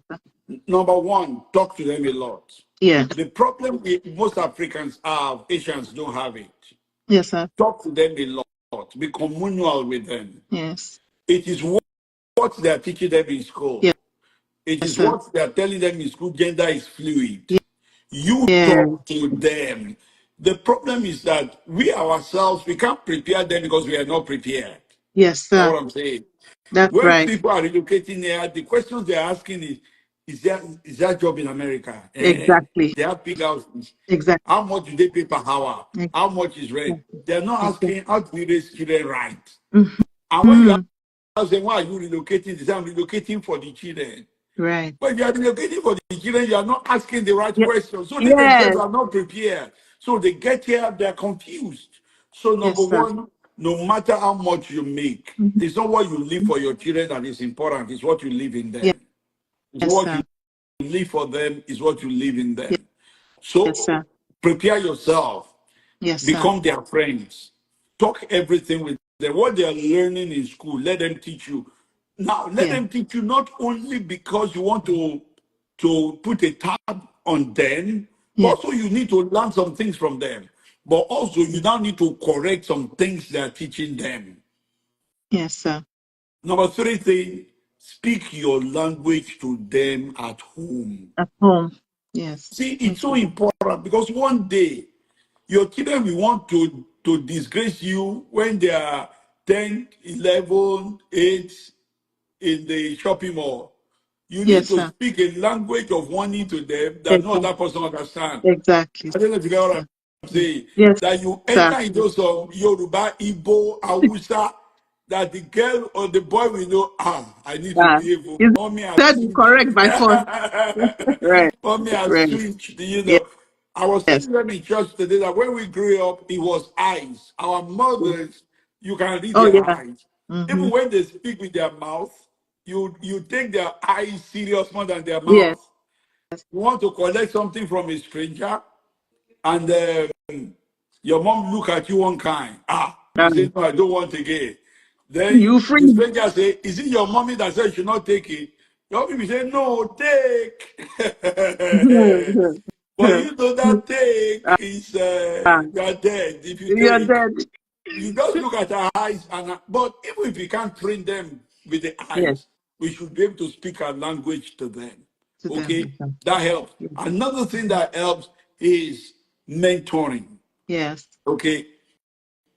Number one, talk to them a lot. Yeah. The problem with most Africans have, Asians don't have it. Yes, sir. Talk to them a lot. Be communal with them. Yes. It is what they are teaching them in school. Yes, It is sir. what they are telling them in school. Gender is fluid. You Yeah. talk to them. The problem is that we ourselves, we can't prepare them because we are not prepared. Yes, That's sir. what I'm saying. That's When right. people are relocating here, the questions they're asking is there a job in America? Exactly. They have big houses. Exactly. How much do they pay per hour? How much is rent? They're not Exactly. asking how do we raise children right. And when you Mm-hmm. ask them, why are you relocating? They say, I'm relocating for the children. Right. When you are relocating for the children, you are not asking the right Yeah. questions. So they Yes. themselves are not prepared. So they get here, they're confused. So number Yes, sir. one, no matter how much you make, Mm-hmm. it's not what you leave for your children that is important, it's what you leave in Yes, them. It's what sir. you leave for them, is what you leave in Yes, them. yes, So sir. prepare yourself, Yes, sir. become their friends, talk everything with them. What they are learning in school, let them teach you. Now, let Yeah. them teach you not only because you want to put a tab on them, but Yeah. also you need to learn some things from them. But also you now need to correct some things they are teaching them. Yes, sir. Number three thing, speak your language to them at home. At home. Yes. See, it's so Okay. important because one day your children will want to disgrace you when they are 10, 11, 8 in the shopping mall. You need Yes, to sir. speak a language of warning to them that no Exactly. other person understands. Exactly. I don't know if you get what Sir. I'm saying. Yes, That you sir. enter into some Yoruba, Igbo, Hausa, that the girl or the boy will know, I need to Yeah. behave. Is Mommy has that switched. correct by force? Right. Mommy has Right. switched. Yes. I was Yes. telling them in church today that when we grew up, it was eyes. Our mothers, you can read Oh, their yeah. eyes. Mm-hmm. Even when they speak with their mouth, you take their eyes serious more than their Yes. mouth. You want to collect something from a stranger, and your mom look at you one kind. You say, Um, no, I don't want again. Then you the free. stranger say, is it your mommy that said you should not take it? Your mommy say, no, take. But you know that take is Ah, you are dead if you you're take. dead. You just look at our eyes, but even if we can't train them with the Yes. eyes, we should be able to speak our language to them. To them. Okay, that helps. Another thing that helps is mentoring. Yes. Okay,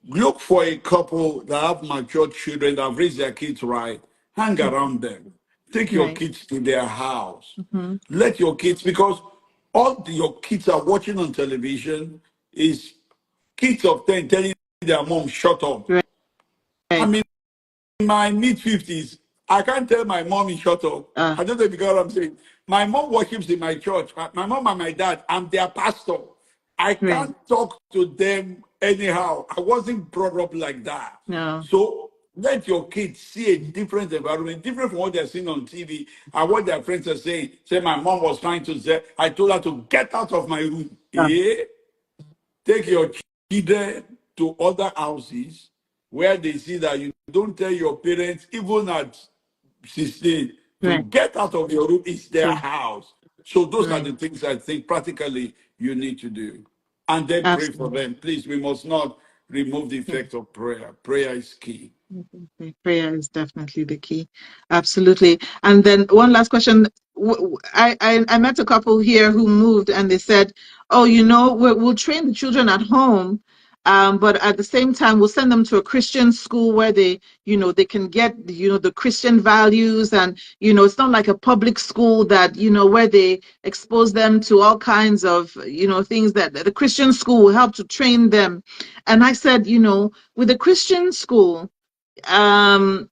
look for a couple that have mature children that have raised their kids right. Hang around them. Take your Right. kids to their house. Mm-hmm. Let your kids, because your kids are watching on television is kids of 10 telling their mom, shut up. Right. I Right. mean, in my mid-50s, I can't tell my mom in shut up. Ah, I don't know if you get what I'm saying. My mom worships in my church. My mom and my dad, I'm their pastor. I right. can't talk to them anyhow. I wasn't brought up like that. No. So let your kids see a different environment, different from what they're seeing on TV and what their friends are saying. Say, my mom was trying to say, I told her to get out of my room. Ah, Eh? Take your children to other houses where they see that you don't tell your parents, even at 16, to right. get out of your room. It's their True. house. So those are Right. the things I think practically you need to do. And then pray for Absolutely. them. Please, we must not remove the effect of prayer. Prayer is key. Okay, prayer is definitely the key. Absolutely. And then one last question. I met a couple here who moved and they said, oh, we'll train the children at home, but at the same time, we'll send them to a Christian school where they can get, the Christian values. And, it's not like a public school that, where they expose them to all kinds of, things that the Christian school will help to train them. And I said, with a Christian school, how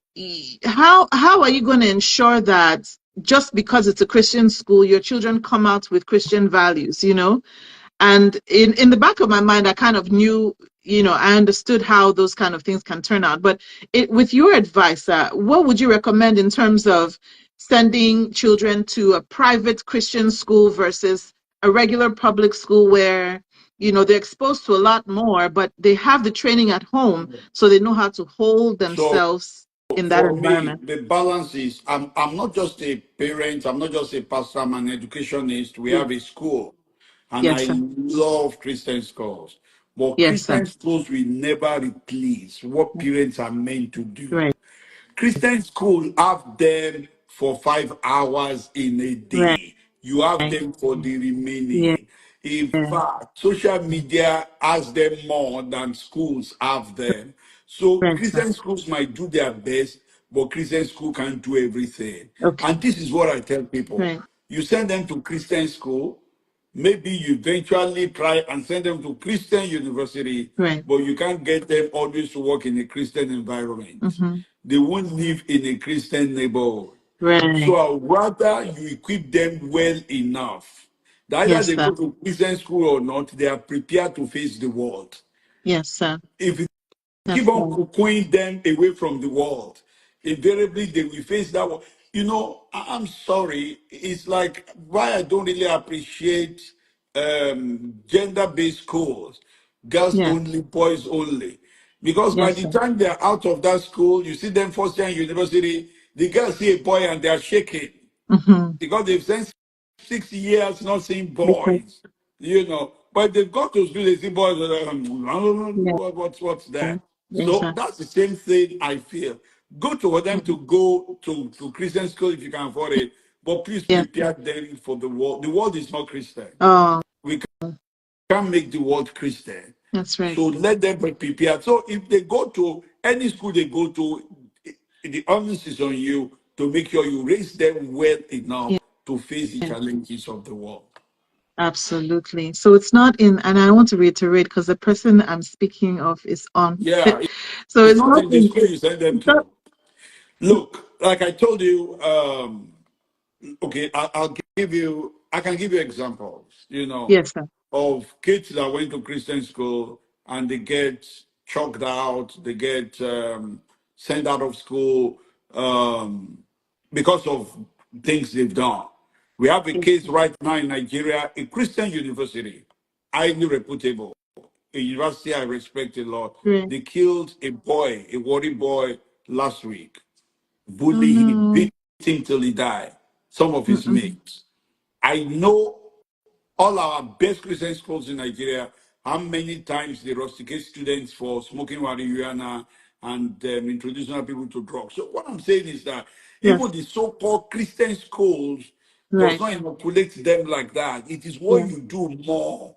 are you going to ensure that just because it's a Christian school, your children come out with Christian values, And in the back of my mind, I kind of knew, I understood how those kind of things can turn out. But with your advice, what would you recommend in terms of sending children to a private Christian school versus a regular public school where, they're exposed to a lot more, but they have the training at home, so they know how to hold So themselves. in that For me, environment. the balance is I'm not just a parent, I'm not just a pastor, I'm an educationist. We Yes, have a school, and yes, I sir. love Christian schools. But Yes, sir. Christian schools will never replace what parents are meant to do. Right, Christian school have them for 5 hours in a right. day. You have them for the Yeah, remaining. In fact, social media has them more than schools have them. So right, sir. Christian schools might do their best, but Christian school can't do everything. Okay, And this is what I tell people. right, You send them to Christian school, maybe you eventually try and send them to Christian university, right. but you can't get them always to work in a Christian environment. Mm-hmm. They won't live in a Christian neighborhood. Right. So I'd rather you equip them well enough that either Yes, they sir. go to Christian school or not, they are prepared to face the world. Yes, sir. If keep That's on right. cocoing them away from the world, invariably they will face that one. You know, I'm sorry. It's like why I don't really appreciate gender-based schools, girls Yeah. only, boys only. Because by Yes, the sir. time they're out of that school, you see them first year in university, the girls see a boy and they're shaking Mm-hmm. because they've spent 6 years not seeing Because, boys, you know. But they've got to school, they see boys, I don't know yeah, what's yeah, there. So exactly. that's the same thing I feel. Good for them to go to Christian school if you can afford it, but please Yes. prepare them for the world. The world is not Christian. Oh, We can't make the world Christian. that's right. So let them be prepared. So if they go to any school they go to, the onus is on you to make sure you raise them well enough Yeah, to face the challenges of the world. absolutely. So it's not in, and I want to reiterate because the person I'm speaking of is on. Yeah, So it's it's not not in the in, school you send them it's not, to. Look, like I told you, okay, I can give you examples, yes, sir. of kids that went to Christian school and they get chalked out, they get sent out of school because of things they've done. We have a Yes, case right now in Nigeria, a Christian university, highly reputable, a university I respect a lot. right. They killed a boy, a worry boy, last week, Oh, bullied him, no. beat him till he died. Some of his Mm-mm. mates. I know all our best Christian schools in Nigeria, how many times they rusticate students for smoking marijuana and introducing other people to drugs. So what I'm saying is that Yes, even the so-called Christian schools does right. not inoculate them like that. It is what Yeah, you do more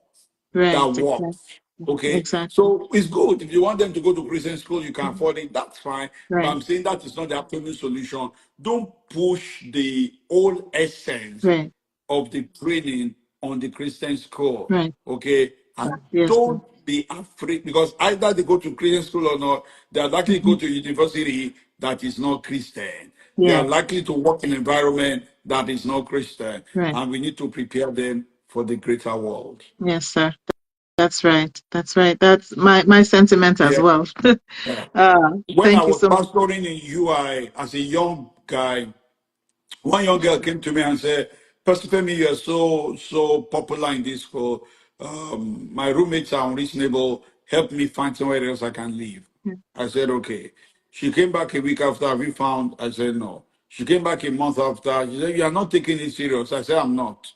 that right. Exactly. works. Okay, Exactly. so it's good if you want them to go to Christian school, you can afford it. That's fine. But Right. I'm saying that is not the absolute solution. Don't push the whole essence Right. of the training on the Christian school. Right. Okay, and Yes, sir. don't be afraid because either they go to Christian school or not, they are likely to Mm-hmm. go to university that is not Christian. They are Yes. likely to work in an environment that is not Christian, Right. and we need to prepare them for the greater world. Yes, sir. That's right. That's right. That's my sentiment as Yeah. well. uh, When I thank you was so much. pastoring in UI as a young guy, one young girl came to me and said, Pastor Femi, you are so popular in this school. My roommates are unreasonable. Help me find somewhere else I can live. I said, okay. She came back a week after we found. I said, no. She came back a month after. She said, you are not taking it serious. I said, I'm not.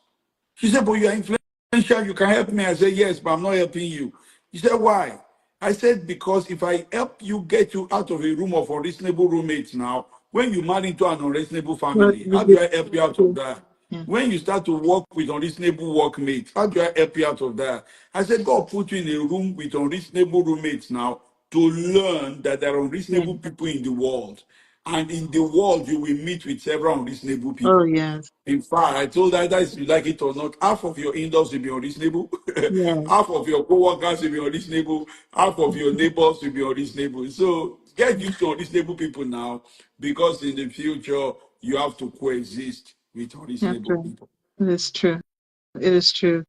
She said, but you are influential. You can help me. I said, yes, but I'm not helping you. She said, why? I said, because if I help you get you out of a room of unreasonable roommates now, when you marry into an unreasonable What family, we how do did. I help you out of that? Yeah. When you start to work with unreasonable workmates, how do I help you out of that? I said, God put you in a room with unreasonable roommates now to learn that there are Yeah. unreasonable people in the world. And in the world, you will meet with several unreasonable Oh, people. yes. In fact, I told her that if you like it or not, half of your in-laws will be unreasonable, Yeah. half of your co-workers will be unreasonable, half of your neighbors will be unreasonable. So get used to unreasonable people now, because in the future you have to coexist with That's unreasonable right. people. It is true. It is true.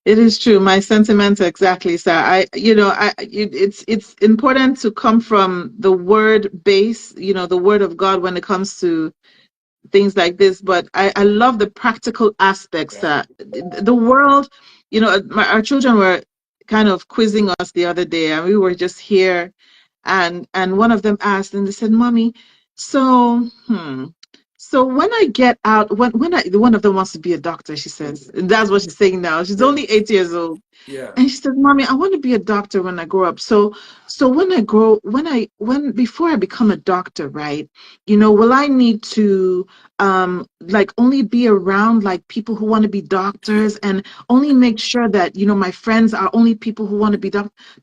It is true. My sentiments exactly, sir. It's important to come from the word base, the word of God when it comes to things like this. But I love the practical aspects. Yeah. The world, our children were kind of quizzing us the other day, and we were just here. and one of them asked, and they said, "Mommy, so so when I get out, when I one of them wants to be a doctor," she says, and that's what she's saying now. She's Yeah. only 8 years old. Yeah. And she said, "Mommy, I want to be a doctor when I grow up. So when before I become a doctor, right? Will I need to like only be around like people who want to be doctors and only make sure that my friends are only people who want to be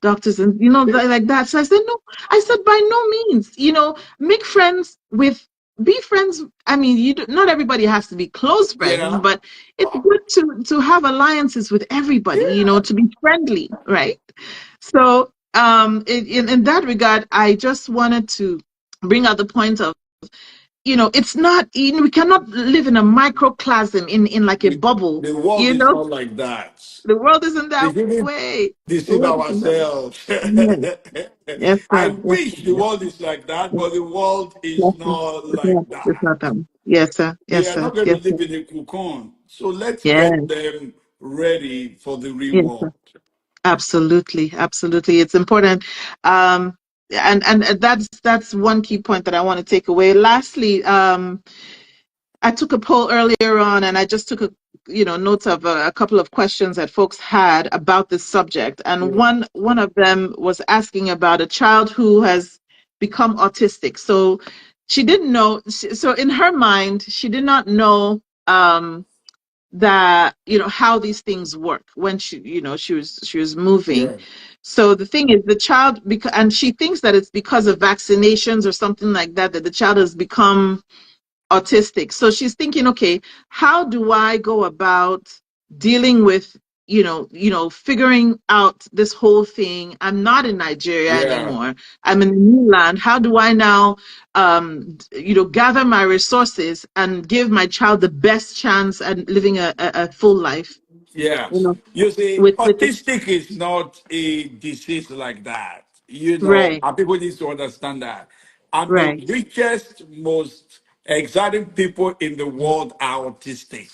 doctors and like that." So I said, "No." I said, "By no means. Make friends with be friends. I mean, not everybody has to be close friends, Yeah. but it's good to have alliances with everybody, Yeah. to be friendly, right?" So in that regard, I just wanted to bring out the point of, it's not, we cannot live in a microcosm, in like a The, bubble, the world is not like that. the world isn't We that shouldn't way. The deceive world isn't that way. ourselves. Yes, yes, I sir. Yes, wish the sir. world is like that, Yes, but the world yes, is sir. not It's like not, it's that. not that way. Yes, sir. They Yes, are sir. not going to Yes, sir. live in a cocoon. So let's Yes, get them ready for the real yes, sir. world. Absolutely, absolutely. It's important. Um, and that's one key point that I want to take away. Lastly, I took a poll earlier on, and I just took notes of a couple of questions that folks had about this subject. And Yeah. one of them was asking about a child who has become autistic. So she didn't know. So in her mind, she did not know. That how these things work when she was moving. Yeah. So the thing is, the child, because and she thinks that it's because of vaccinations or something like that, that the child has become autistic. So she's thinking, okay, how do I go about dealing with figuring out this whole thing? I'm not in Nigeria Yeah. anymore. I'm in a new land. How do I now gather my resources and give my child the best chance at living a full life, Yeah. you know You see, with this. autistic is not a disease like that. Right, And people need to understand that. And the right, richest, most exciting people in the world are autistic.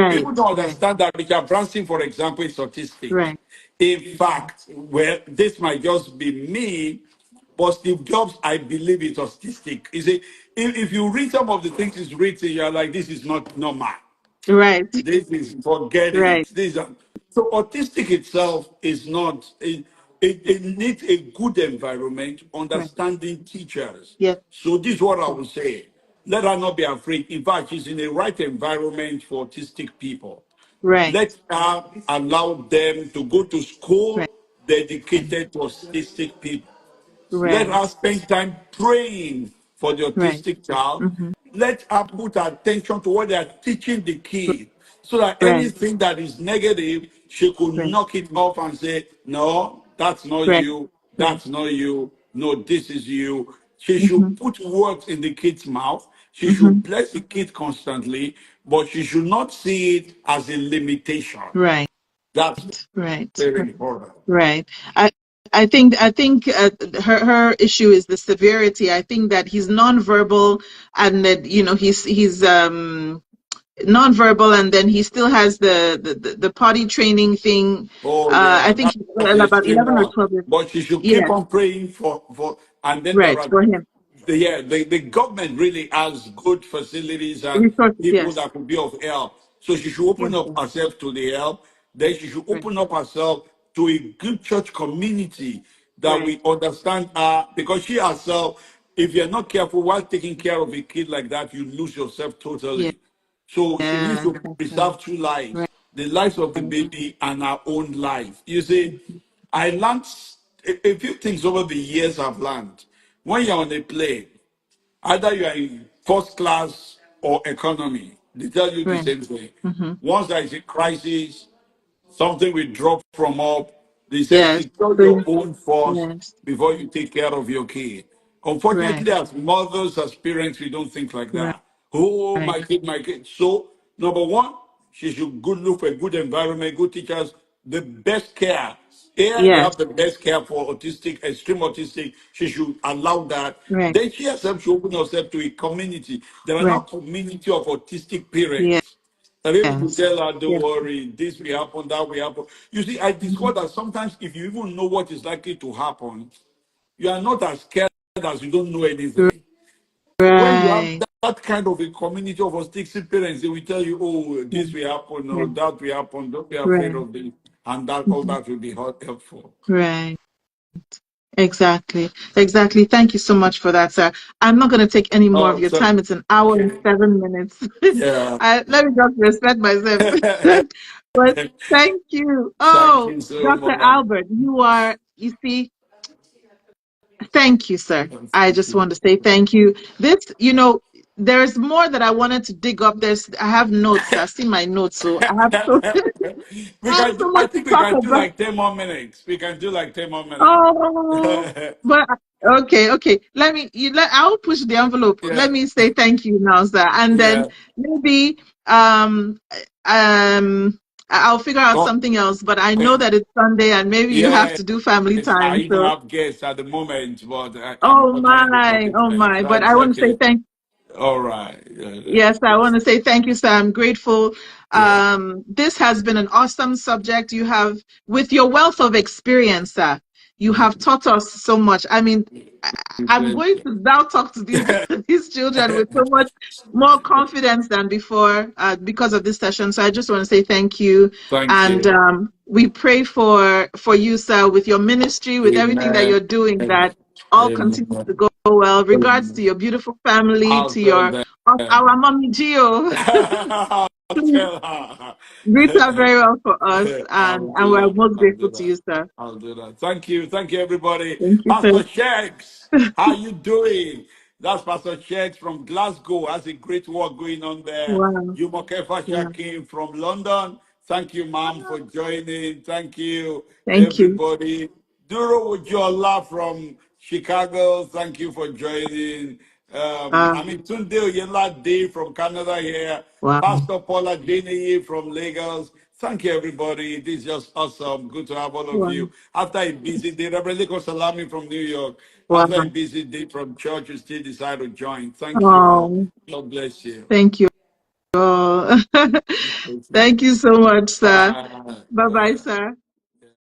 People right, don't right, understand that Richard Branson, for example, is autistic. right, In fact, well, this might just be me, but Steve Jobs, I believe, is autistic. You see, if you read some of the things he's written, you're like, this is not normal. right, This is forget it. right, So autistic itself is not. It needs a good environment, right. understanding teachers. Yes, So this is what I would say. Let her not be afraid. In fact, she's in the right environment for autistic people. right, Let her allow them to go to school right, dedicated to autistic people. Let right, her spend time praying for the right. autistic child. Mm-hmm. Let her put attention to what they are teaching the kid so that Right, anything that is negative, she could right, knock it off and say, no, that's not right, you. right. That's not you. No, this is you. She Mm-hmm. should put words in the kid's mouth. She Mm-hmm. should bless the kid constantly, but she should not see it as a limitation. Right, That's right, very important. right. I think her issue is the severity. I think that he's nonverbal, and that he's nonverbal, and then he still has the potty training thing. Oh I yeah, think he's that's the about extreme 11 or one. 12 years. But she should keep Yeah, on praying for and then there right, are for him. the government really has good facilities and Resources, people yes, that could be of help. So she should yes, open up yes, herself to the help. Then she should right, open up herself to a good church community that right, we understand her because she herself, if you're not careful while taking care of a kid like that, you lose yourself yeah, totally. So she needs yeah, to that's right, preserve two lives, right, the lives of the right. baby and her own life. You see, I learned a few things over the years I've learned. When you're on a plane, either you are in first class or economy, they tell you the Right. same thing. Mm-hmm. Once there is a crisis, something will drop from up. They say Yes. secure So your own first yes. before you take care of your kid. Right. Unfortunately, as mothers, as parents, we don't think like Right. that. Oh, Right. my kid, my kid. So, number one, she should good look for a good environment, good teachers, the best care. Here you Yes. have the best care for autistic, extreme autistic. She should allow that. Right. Then she herself should open herself to a community. There are now Right. community of autistic Yes. parents. I'm able to tell her, don't Yes. worry, this will happen, that will happen. You see, I discovered that sometimes if you even know what is likely to happen, you are not as scared as you don't know anything. When you have Right. that kind of a community of autistic parents, they will tell you, oh, Yeah. this will happen, Yeah. or that will happen, don't be afraid Right. of this. And that all Mhm. that will be helpful. Right. Exactly. Exactly. Thank you so much for that, sir. I'm not going to take any more of Oh, your so time. It's an hour and okay. 7 minutes. Yeah. Let me just respect myself. But thank you. Thank Oh, you so Dr. much. Albert, you see, thank you, sir. I just want to say thank you. There's more that I wanted to dig up. I have notes. I see my notes, so We I have can so do, I much to think we talk can do about. like 10 more minutes. We can do like 10 more minutes. Oh, but okay. I'll push the envelope. Yeah. Let me say thank you now, sir, and then Yeah. maybe um um I'll figure out Oh, something else. But I know okay. that it's Sunday, and maybe you have Yeah. to do family Yes, I time. even So, have guests at the moment, but oh unfortunately, my, working oh today. my. So But it's I want to say okay. thank. All right. Yeah. Yes, I want to say thank you, sir. I'm grateful. Yeah. This has been an awesome subject. With your wealth of experience, sir, you have taught us so much. I mean, I'm going to now talk to these these children with so much more confidence than before because of this session. So I just want to say thank you, Thank and you. we pray for you, sir, with your ministry, with everything that Amen. you're doing, that all continues to Amen. go well. Regards to your beautiful family, I'll to tell your them. our mommy Gio. I'll Please tell her. greet her very well for us, I'll and do we're that. most I'll do grateful to that. you, sir. I'll do that. Thank you. Thank you, everybody. Thank you, sir. Pastor Shakes, how you doing? That's Pastor Shakes from Glasgow. Has a great work going on there. Wow. Yumokefa Wow. Shakim from London. Thank you, ma'am, for joining. Thank you, Thank you. everybody. Duro Ujola from Chicago. Thank you for joining. I mean, Tunde Oyelade from Canada here. Wow. Pastor Paula Deney from Lagos. Thank you, everybody. This is just awesome. Good to have all of Wow. you. After a busy day, Reverend Leko Salami from New York. Wow. After a busy day from church, you still decide to join. Thank you all. Oh, God bless you. thank you all. Thank you so much, sir. Bye. Bye bye, Yeah. sir.